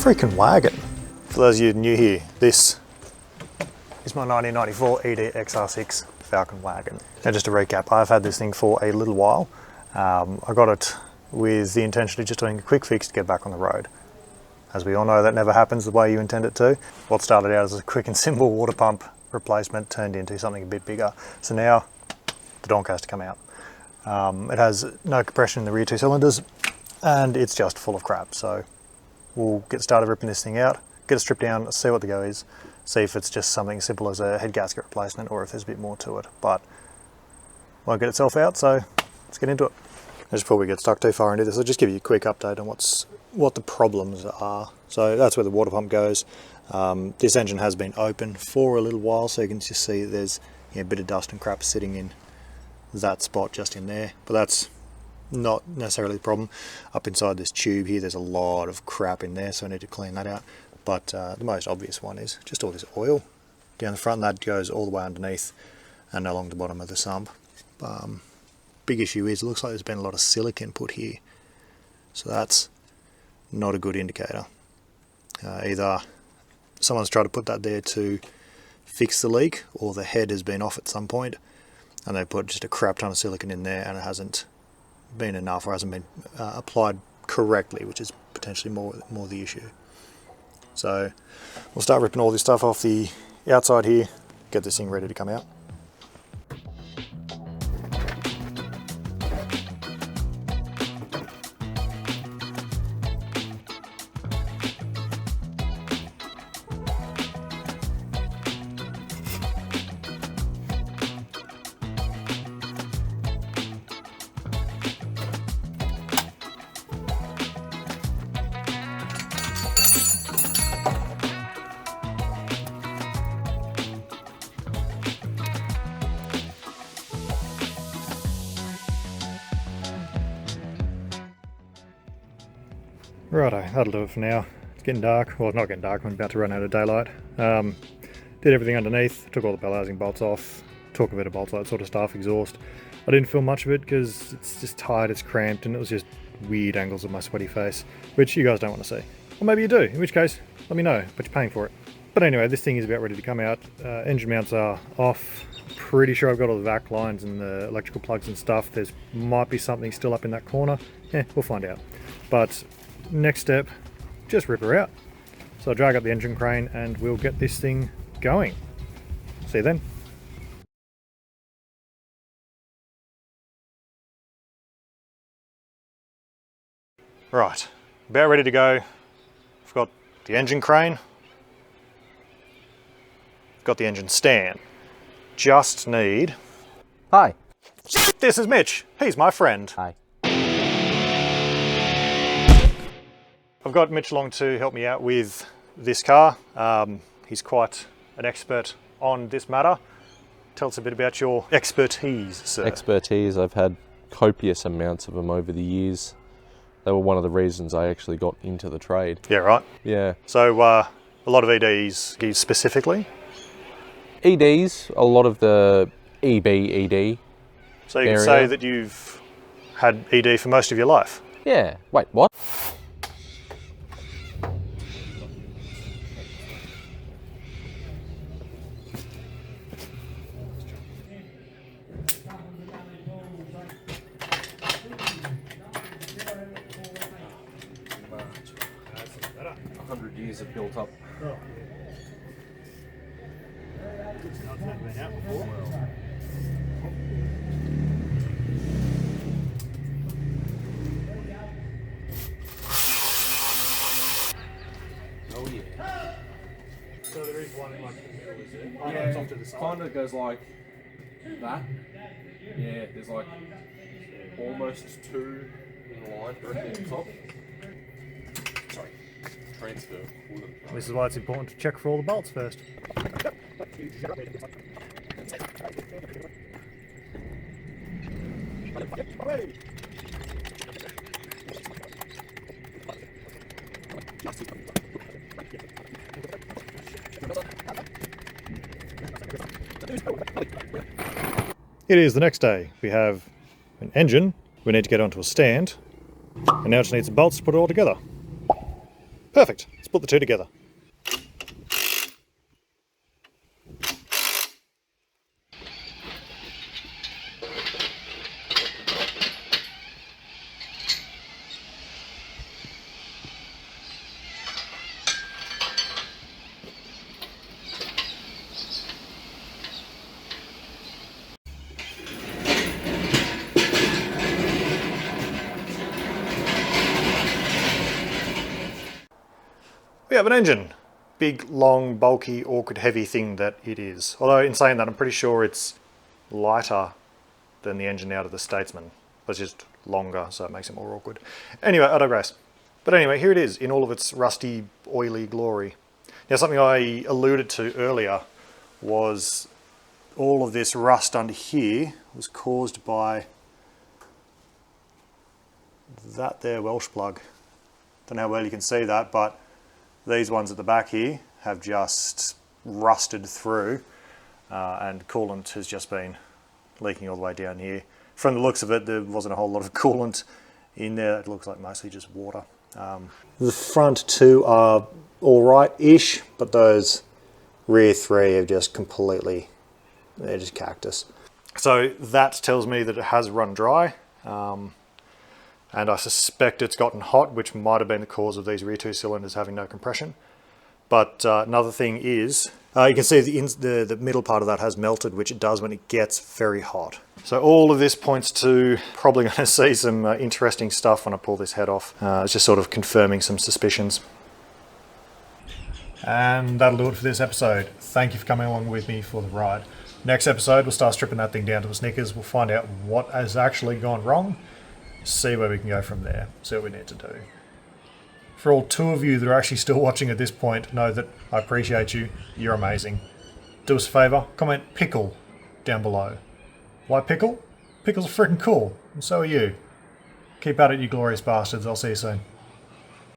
freaking wagon. For those of you new here, this is my 1994 ED XR6 Falcon wagon. Now just to recap, I've had this thing for a little while. I got it with the intention of just doing a quick fix to get back on the road. As we all know, that never happens the way you intend it to. What started out as a quick and simple water pump replacement turned into something a bit bigger. So now the donk has to come out. It has no compression in the rear two cylinders and it's just full of crap. So we'll get started ripping this thing out, get it stripped down, see what the go is, see if it's just something simple as a head gasket replacement or if there's a bit more to it. But won't get itself out, so let's get into it. Just before we get stuck too far into this, I'll just give you a quick update on what the problems are. So that's where the water pump goes. This engine has been open for a little while, so you can just see there's a bit of dust and crap sitting in that spot just in there, but that's not necessarily the problem. Up inside this tube here, there's a lot of crap in there, so I need to clean that out. But the most obvious one is just all this oil down the front. That goes all the way underneath and along the bottom of the sump. Big issue is it looks like there's been a lot of silicone put here, so that's not a good indicator. Either someone's tried to put that there to fix the leak, or the head has been off at some point and they put just a crap ton of silicone in there and it hasn't been enough or hasn't been applied correctly, which is potentially more the issue. So we'll start ripping all this stuff off the outside here, get this thing ready to come out. Righto, that'll do it for now. It's getting dark. Well, it's not getting dark, I'm about to run out of daylight. Did everything underneath, took all the bell housing bolts off, took a bit of bolts, that sort of stuff, exhaust. I didn't film much of it because it's just tight, it's cramped, and it was just weird angles of my sweaty face, which you guys don't want to see. Or maybe you do, in which case, let me know, but you're paying for it. But anyway, this thing is about ready to come out. Engine mounts are off. Pretty sure I've got all the vac lines and the electrical plugs and stuff. There's might be something still up in that corner. Yeah, we'll find out. But next step, just rip her out. So I'll drag up the engine crane and we'll get this thing going. See you then. Right, about ready to go. I've got the engine crane, got the engine stand. Just need... Hi. This is Mitch, he's my friend. Hi. I've got Mitch along to help me out with this car. He's quite an expert on this matter. Tell us a bit about your expertise, sir. Expertise, I've had copious amounts of them over the years. They were one of the reasons I actually got into the trade. Yeah, right. Yeah. So a lot of EDs specifically? EDs, a lot of the ED. So you can say that you've had ED for most of your life? Yeah. Wait, what? Years have built up. Oh. Oh yeah. So there is one in like the middle, is it? Yeah, it's off to the side. Kind of goes like that. Yeah, there's like almost two in line directly at the top. Sorry. Transfer. This is why it's important to check for all the bolts first. It is the next day. We have an engine, we need to get onto a stand, and now it just needs some bolts to put it all together. Perfect. It's put the two together. We have an engine. Big, long, bulky, awkward, heavy thing that it is. Although in saying that, I'm pretty sure it's lighter than the engine out of the Statesman. It's just longer, so it makes it more awkward. Anyway, I digress. But anyway, here it is in all of its rusty, oily glory. Now, something I alluded to earlier was all of this rust under here was caused by that there Welsh plug. Don't know how well you can see that, but these ones at the back here have just rusted through and coolant has just been leaking all the way down here. From the looks of it, there wasn't a whole lot of coolant in there. It looks like mostly just water. The front two are all right-ish, but those rear three are just completely, they're just cactus. So that tells me that it has run dry. And I suspect it's gotten hot, which might have been the cause of these rear two cylinders having no compression. But another thing is, you can see the middle part of that has melted, which it does when it gets very hot. So all of this points to probably going to see some interesting stuff when I pull this head off. It's just sort of confirming some suspicions. And that'll do it for this episode. Thank you for coming along with me for the ride. Next episode, we'll start stripping that thing down to its knickers. We'll find out what has actually gone wrong. See where we can go from there, see what we need to do. For all two of you that are actually still watching at this point, know that I appreciate you, you're amazing. Do us a favour, comment pickle down below. Why pickle? Pickles are freaking cool, and so are you. Keep at it, you glorious bastards, I'll see you soon.